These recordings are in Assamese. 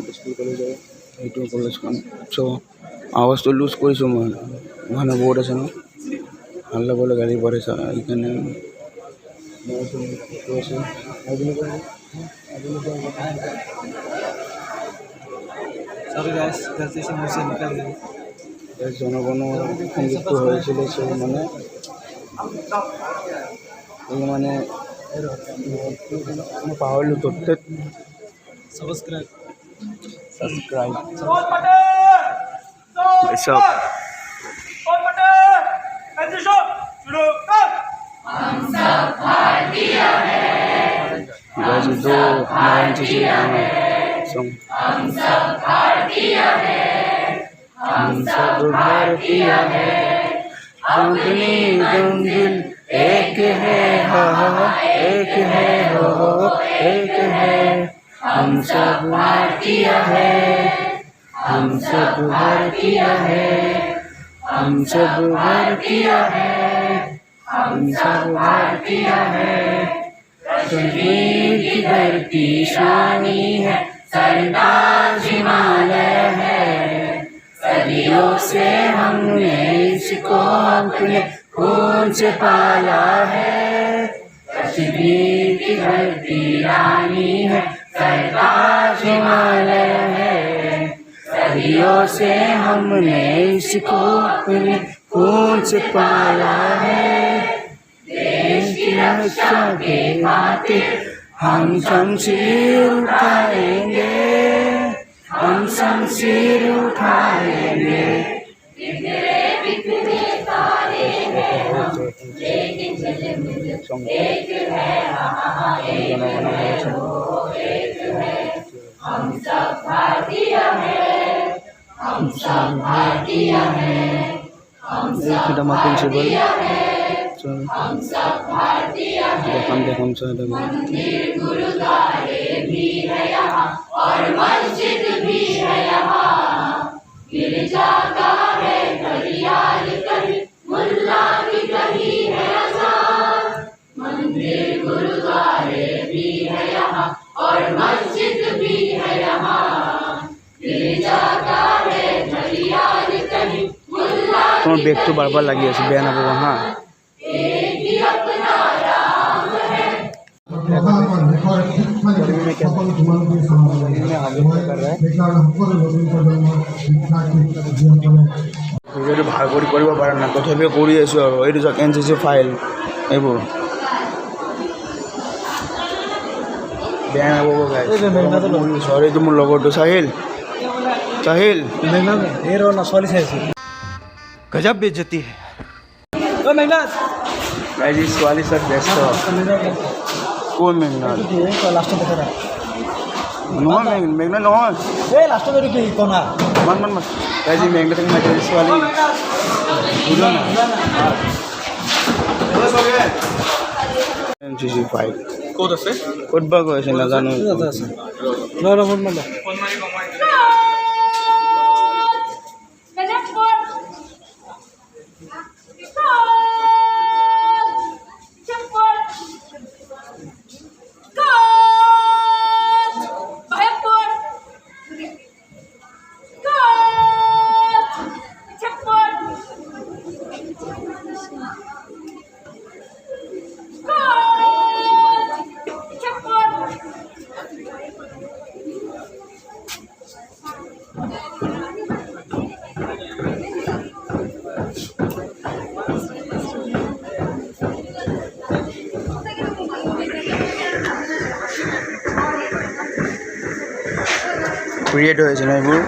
Dispur college এইটো কলেজখন চ' আৱাজটো লুজ কৰিছোঁ মই মানুহ বহুত আছে ন হাল্লা বলে গাড়ী পঢ়াইছা এইকাৰণে জনগণ সংযুক্ত হয়েছিল চ' মানে পাহৰিলোঁ তথ্য सब्सक्राइब सब हम सब भारतीय हैं दो हम सब भारतीय हैं हम सब भारतीय हैं अपनी गंगुल एक है एक है एक है हम सब भारतीय हैं हम सब भारतीय हैं हम सब भारतीय हैं हम सब भारतीय हैं कश्मीर की धरती सोनी है सरताज हिमालय है सदियों से हमने इसको अपने खून से पाला है कश्मीर की धरती रानी है सरताज हिमालय है सदियों से हमने इसको अपने खून से पाला है देश की रक्षा के नाते हम शमशीर उठाएंगे हम शमशीर उठाएंगे बिखरे तारे हैं लेकिन एक है हम सब भारतीय हैं हम सब भारतीय हैं हम सब भारतीय हैं हम सब भारतीय हैं मंदिर गुरुद्वारे भी है यहाँ और मस्जिद भी है यहाँ गिरजा का है घड़ियाल कहीं मुल्ला की कहीं है अजान मंदिर गुरुद्वारे भी है यहाँ और मस्जिद भी है यहाँ गिरजा का है घड़ियाल कहीं मुल्ला তোমার ব্যাগ তো বারবার লাগিয়ে আছে বেয়া নাপাব হ্যাঁ एक ही अपना राम है ভিডিঅ'টো ভাল কৰি কৰিব পৰা নাই তথাপিও কৰি আছোঁ আৰু এইটো চাওক NCC ফাইল এইবোৰ বেয়া নাপাব গাইজ এইটো মোৰ লগৰটো চাহিল गजब बेइज्जती है গাইজ এই ছোৱালী চাওক ব্যস্ত কোন মেঘনাথ নহয় মেঘনাথ নহয় মান গাইজ এই মেঘনাথক মাতি ছোৱালী বুজা না NCC ফাইল ক'ত আছে ক'ত বা গৈ আছে নাজানো ক্ৰিয়েট হয়েছে না এইবোৰ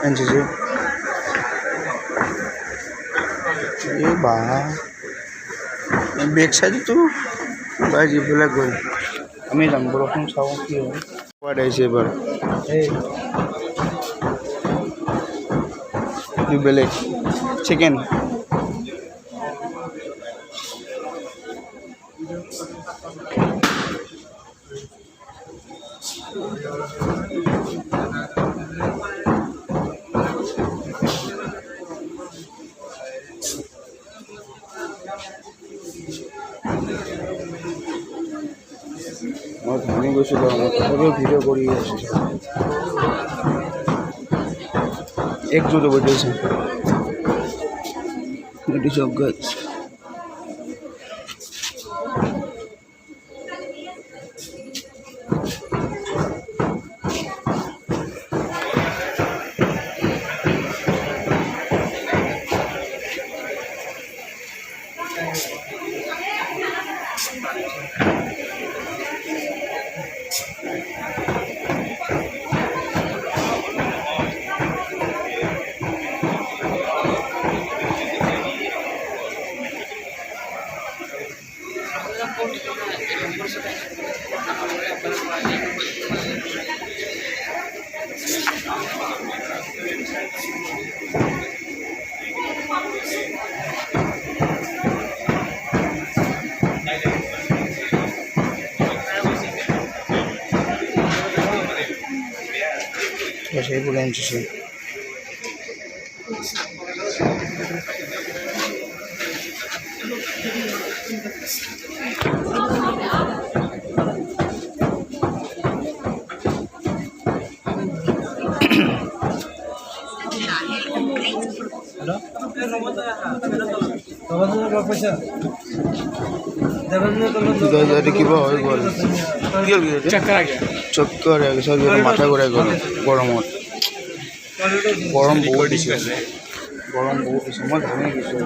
এনচিচি এই বা বেক সাইডতো বা যিবিলাক গ'ল আমি যাম বৰষুণ চাওঁ কি হয় কোৱাত আহিছে এবাৰ এই বেলেগ চিকেন মই ভাঙি গৈছিলোঁ আমাৰ তথাপিও ভিডিঅ' কৰি আছোঁ একজোট বৈঠেছে ইট অফ গাছ সেই বলে আনছি কিবা হৈ গ'ল কি হ'ল চক্কৰ মাথা ঘূৰাই গ'ল গৰমত গৰম বহুত দিছে মই ভাঙি গৈছোঁ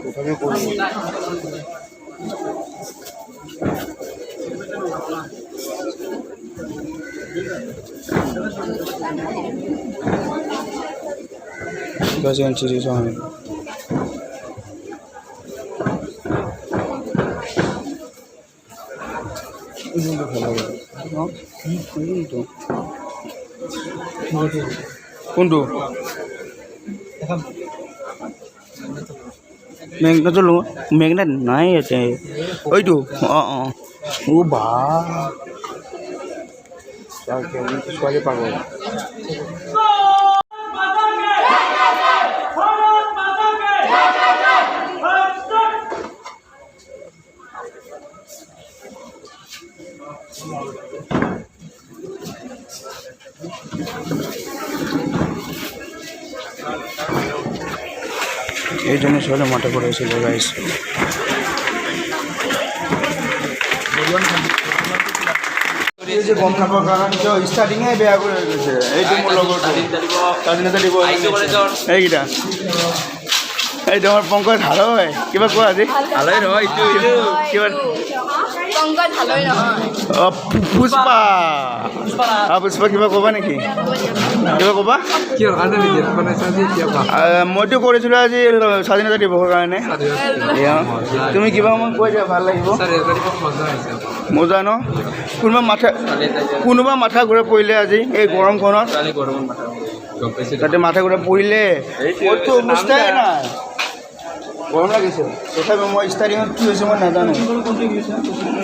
তথাপিও কৰিব কোনটো মেঘনাটো লো মেঘনাত নাই ইয়াতে ওইটো অঁ অঁ ও বা ছোৱালী পাগল এই জন্য ছোৱালী মাথা কৰেছিল গাইস গম নাপাওঁ কাৰণ কিয় ষ্টাৰ্টিঙে বেয়া কৰি হৈ গৈছে এইটো মোৰ লগৰটো স্বাধীনতা দিব এইকেইটা এই তোমাৰ পংকজ ভাল হয় কিবা কোৱা আজি ভালেই নহয় কিবা পুষ্পা পুষ্পা কিবা ক'বা নেকি কিবা ক'বা মইতো কৰিছিলোঁ আজি স্বাধীনতা দিৱসৰ কাৰণে তুমি কিবা মোক কৈ দিয়া ভাল লাগিব মজা ন কোনোবা মাথা ঘূৰাই পৰিলে আজি এই গৰমখনত তাতে মাথা ঘূৰাই পৰিলে মইতো অৱস্থাই নাই গৰম লাগিছে তথাপি মই ষ্টাৰ্টিঙত কি হৈছে মই নাজানো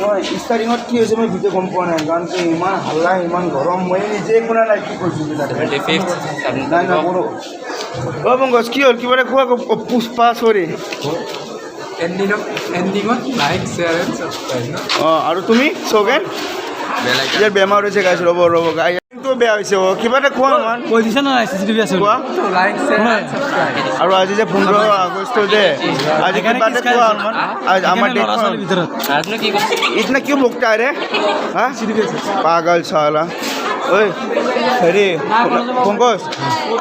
মই ষ্টাৰ্টিঙত কি হৈছে মই ভিডিঅ' গম পোৱা নাই কাৰণ কি ইমান হাল্লা ইমান গৰম মই নিজে শুনা নাই কি কৰিছোঁ নাই নকৰোঁ অ' পংকজ কি হ'ল কিবা এটা কোৱা পুষ্পা চৰি অঁ আৰু তুমি চৌকেন ইয়াৰ বেমাৰ হৈছে গাইছোঁ ৰ'ব গাই বেয়া হৈছে কিবা এটা কোৱা মান কৈ দিছে নহয় কোৱা আৰু আজি যে 15 আগষ্ট যে আজি কিবা এটা কোৱা মান আমাৰ দেশৰ ভিতৰত ইতনা কিয় বকতা ৰে হা পাগল সালা ঐ হেৰি পংকজ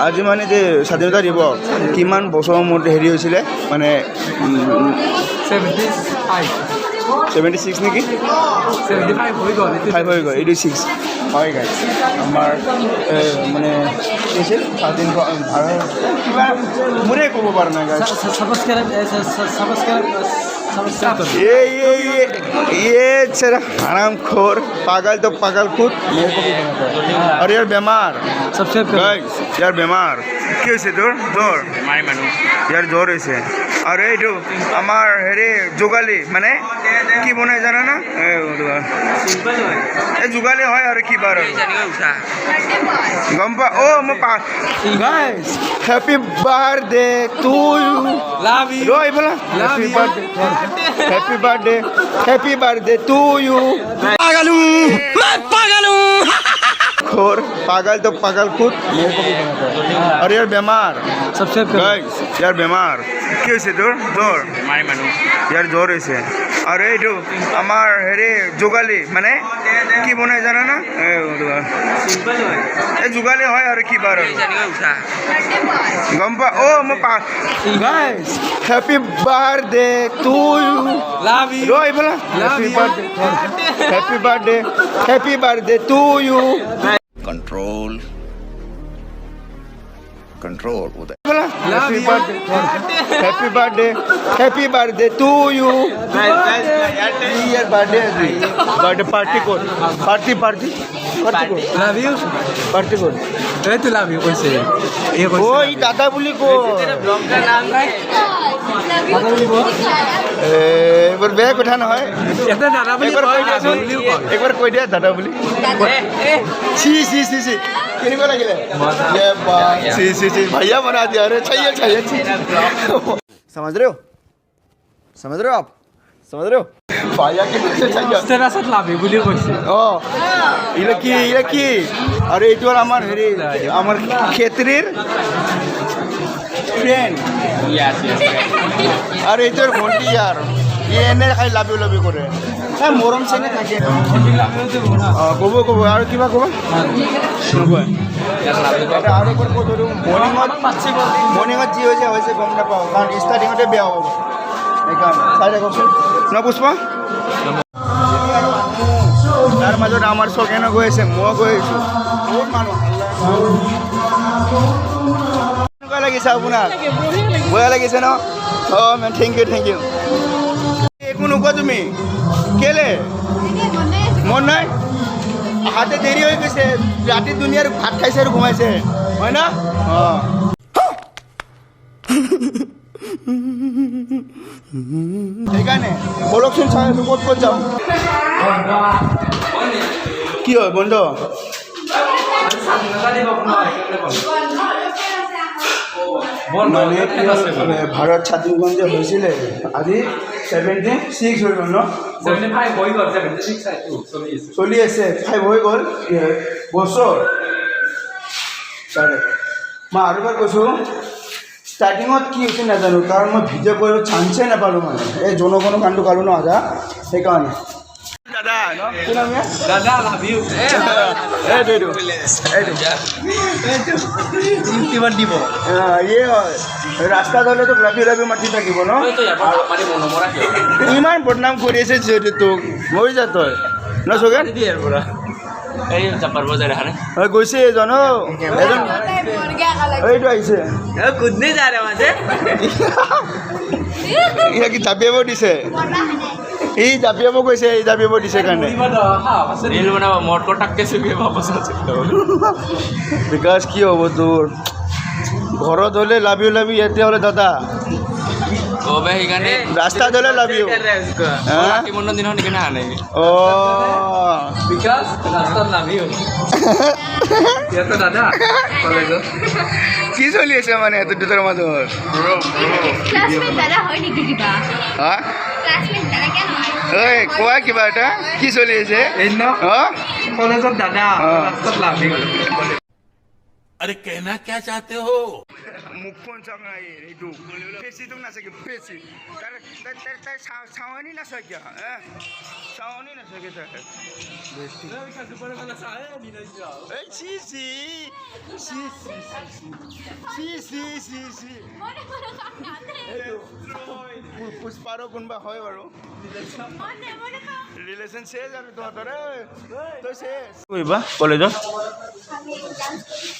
আজি মানে যে স্বাধীনতা দিৱস কিমান বছৰৰ মূৰত হেৰি হৈছিলে মানে 76 নেকি 75 হৈ গ'ল 86 হয় গাইজ আমাৰ মানে কি আছিল স্বাধীন ভাৰত কিবা মোৰে ক'ব পৰা নাই গাইজ ये चरा हराम खोर पागल तो पागल खुद मेरे को भी और यार बीमार सबसे यार बीमार কি হৈছে তোৰ জ্বৰ বেমাৰী মানুহ ইয়াৰ জ্বৰ হৈছে আৰু এইটো আমাৰ হেৰি যোগালী মানে কি বনাই জানা না এই যোগালী হয় আৰু কি বাৰ আৰু গম পা অ' মই guys happy birthday to you love you ৰ এইফালে हैप्पी बर्थडे टू यू पागल हूँ मैं पागल हूँ खोर पागल तो पागल खुद मेरे को भी और यार बीमार सबसे यार बीमार কি হৈছে তোৰ জ্বৰ বেমাৰী মানুহ ইয়াৰ জ্বৰ হৈছে আৰু এইটো আমাৰ হেৰি যোগালী মানে কি বনাই জানা না এই যোগালী হয় আৰু কি বাৰ আৰু গম পা অ' মই guys happy birthday to you love you ৰ এইফালে happy birthday to you control उधर हैप्पी बर्थडे टू यू यार बर्थडे पार्टी को पार्टी লাভ ইউ এই তো লাভ ইউ কৈছে ওই দাদা বুলি কো এবার বেয়া কথা নহয় এটা দাদা বুলি একবাৰ কৈ দিয়া দাদা বুলি ছি কেনেকুৱা লাগিলে ছি भैया बना दिया अरे चाहिए समझ रहे हो आप समझ रहे हो भैया के তেৰা সাথ লাভ ইউ বুলি কৈছে অঁ ইলে কি আৰু এইটো হ'ল আমাৰ হেৰি আমাৰ খেত্ৰীৰ ফ্ৰেণ্ড আৰু এইটোৰ ভণ্টি ইয়াৰ এনে খাই লাভি কৰে মৰম চেনে থাকে অঁ ক'ব আৰু কিবা ক'বা আৰু এবাৰ কৈ ধৰোঁ মৰ্ণিঙত যি হৈছে গম নাপাওঁ কাৰণ ষ্টাৰ্টিঙতে বেয়া হ'ব সেইকাৰণে চাই থাককচোন ন পুষ্পা তাৰ মাজত আমাৰ চকেনো গৈ আছে মই গৈ আহিছোঁ বহুত মানুহ কেনেকুৱা লাগিছে আপোনাক বেয়া লাগিছে ন অঁ মেম থেংক ইউ একো নোকোৱা তুমি কেলে মন নাই হাতে দেৰি হৈ গৈছে ৰাতি দুনিয়াৰ ভাত খাইছে আৰু ঘুমাইছে হয় না অঁ সেইকাৰণে বলকচোন চাই আছোঁ ক'ত যাওঁ কি হয় বন্ধ মানে ভাৰত স্বাধীনকৰণ যে হৈছিলে আজি 76 হৈ গ'ল ন 75 হৈ গ'ল 76 চলি আছে 5 হৈ গ'ল বছৰ মই আৰু এবাৰ কৈছোঁ ষ্টাৰ্টিঙত কি হৈছে নাজানো কাৰণ মই ভিডিঅ' কৰিব চান্সে নাপালোঁ মানে এই জনগণৰ কামটো কালোঁ ন আজা সেইকাৰণে দাদা লাভ ইউ কিমান দিব ইয়ে হয় ৰাস্তাত হ'লে তোক লাভি মাতি থাকিব ন ইমান বদনাম কৰি আছে যিহেতু তোক মৰি যা তই ন চগে গৈছে এজন এইটো আহিছে কি জাপিয়াব দিছে এই জাপিয়াব গৈছে এই জাপিয়াব দিছে কাৰণে বিকাশ কি হ'ব তোৰ ঘৰত হ'লে লাভি ইয়াতে হ'লে দাদা ৰাস্তাত হ'লে লাভি কি চলি আছে মানে সিহঁতৰ দুটাৰ মাজত ঐ কোৱা কিবা এটা কি চলি আছে কলেজত দাদা अरे कहना क्या चाहते हो? মুখখন চাওক না এইটো পেচিটো নাচাকে পেচি তাৰ চাৱনি নাচাকে চাৱনি নাচাকে তাৰ চি চি চি চি চি চি চি পুষ্পাৰো কোনোবা হয় বাৰু ৰিলেশ্যন চেজ আৰু তহঁতৰ তই চেজ কৰিবা কলেজত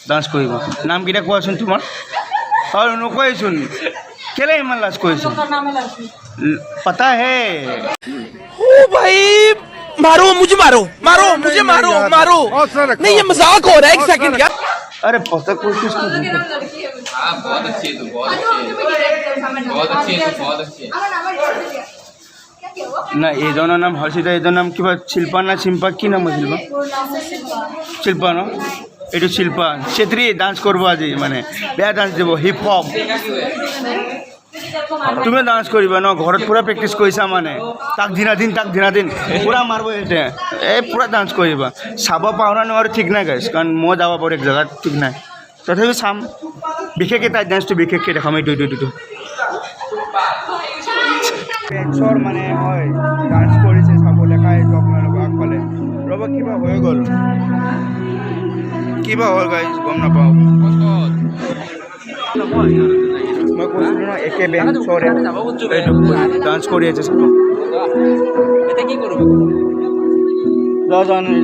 ডান্স কৰিবা নাম কেইটা কোৱাচোন তোমাৰ और नकोई सुन केले इमान लाज कोई सुन पता है ओ भाई मारो मुझे मारो मारो मुझे मारो मारो नहीं ये मजाक हो रहा है एक सेकंड यार अरे पता कोई किसको बहुत अच्छी है तू बहुत अच्छी है बहुत अच्छी है ना ये दोनों नाम हर्षिता ये दोनों नाम की बात शिल्पा ना शिल्पा की नाम है शिल्पा शिल्पा ना এইটো শিল্পা চেত্ৰী ডান্স কৰিব আজি মানে বেয়া ডান্স দিব হিপ হপ তুমি ডান্স কৰিবা ন ঘৰত পুৰা প্ৰেক্টিছ কৰিছা মানে তাক দিনা দিন পুৰা মাৰিব এতিয়া এই পুৰা ডান্স কৰিবা চাব পাওঁ না নোৱাৰো ঠিক নাই গাইছ কাৰণ মই যাব পাৰোঁ এক জেগাত ঠিক নাই তথাপি চাম বিশেষকৈ তাই ডান্সটো বিশেষকৈ দেখাম এইটো বেঞ্চৰ মানে হয় ডান্স কৰিছে চাব দেখাই আপোনালোকক আগফালে ৰ'ব কিবা হৈ গ'ল কিবা হ'ল গাইজ গম নাপাওঁ মই কৈছিলোঁ ন একে বেঞ্চৰে এইটো ডান্স কৰি আছে চাব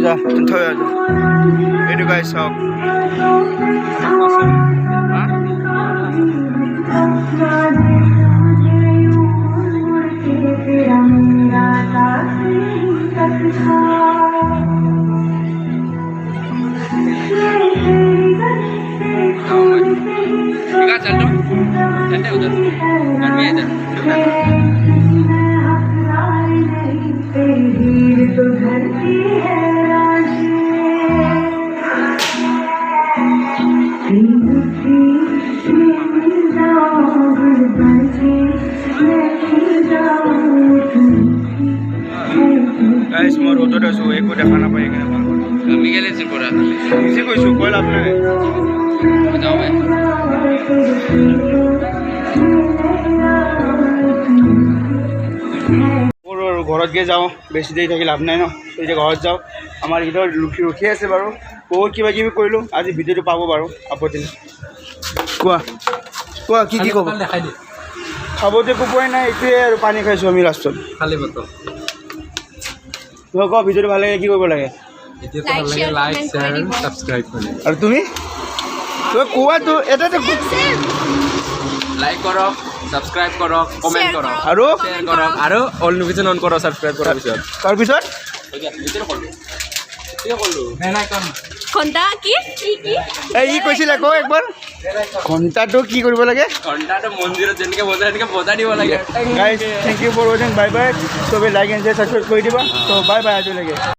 যা থৈ এইটো গাইজ চাওক चलते उधर घर में इधर গাইজ মই ৰ'দত আছোঁ একো দেখা নাপায় সেইকাৰণে আমি গেলে ত্ৰিপুৰা বুজি কৈছোঁ কৈ লাভ নাই যাওঁ ভাই মোৰ ঘৰত গৈ যাওঁ বেছি দেৰি থাকি লাভ নাই ন এতিয়া ঘৰত যাওঁ আমাৰ ঈদৰ ৰখি আছে বাৰু বহুত কিবা কিবি কৰিলোঁ আজি ভিডিঅ'টো পাব বাৰু আপত্তি নাই কোৱা কি ক'ব দেখাই দিয়ে খাবতো একো পোৱাই নাই এইটোৱে আৰু পানী খাইছোঁ আমি লাষ্টত খালী বটল তোমাক কোৱা ভিডিঅ'টো ভাল লাগে কি কৰিব লাগে এতিয়া ভাল লাগে লাইক শ্বেয়াৰ ছাবস্ক্ৰাইব কৰি আৰু তুমি কোৱাটো এটাতে লাইক কৰক ছাবস্ক্ৰাইব কৰক কমেণ্ট কৰক আৰু শ্বেয়াৰ কৰক আৰু অল নোটিফিকেশ্যন অন কৰক ছাবস্ক্ৰাইব কৰাৰ পিছত তাৰপিছত ঘণ্টা কি এই ই কৈছিল আকৌ একবাৰ ঘণ্টাটো কি কৰিব লাগে ঘণ্টাটো মন্দিৰত যেনেকৈ বজাই সেনেকৈ বজাই দিব লাগে গাইজ থেংক ইউ ফৰ ৱাচিং বাই বাই চবে লাইক এণ্ড শ্বেয়াৰ ছাবস্ক্ৰাইব কৰি দিবা ত' বাই বাই আজিলৈকে